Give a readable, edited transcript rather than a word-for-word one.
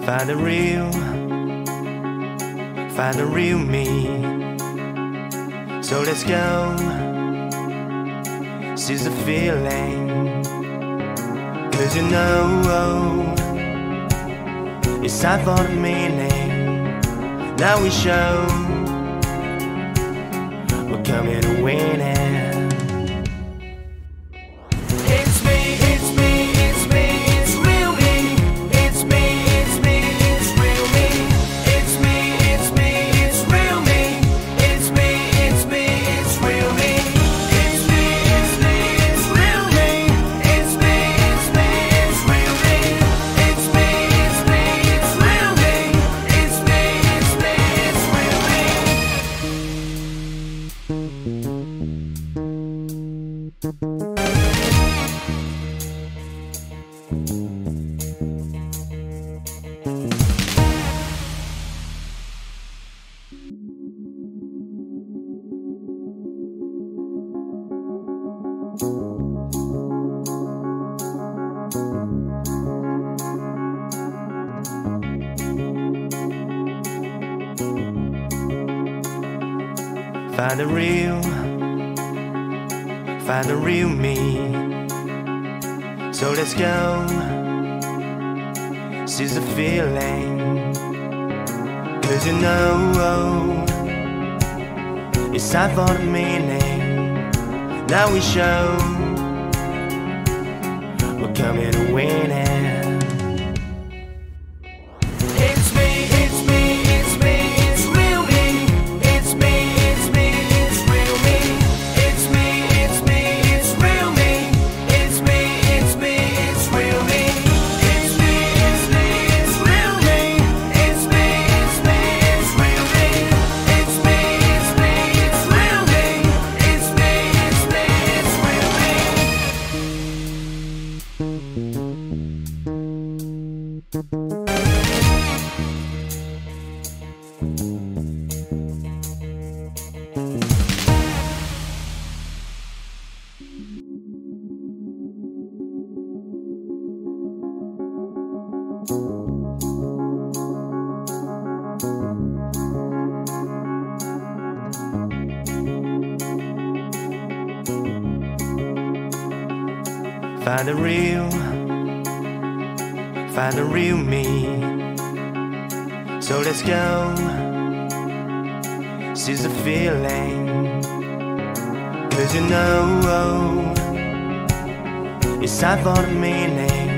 Find the real me. So let's go, seize the feeling. 'Cause you know, it's time for the meaning. Now we show we're coming to win it. Find the real me. So let's go, seize the feeling. 'Cause you know, it's time for the meaning. Now we show we're coming to win it. Find the real me. So let's go, seize the feeling. 'Cause you know, it's time for the meaning.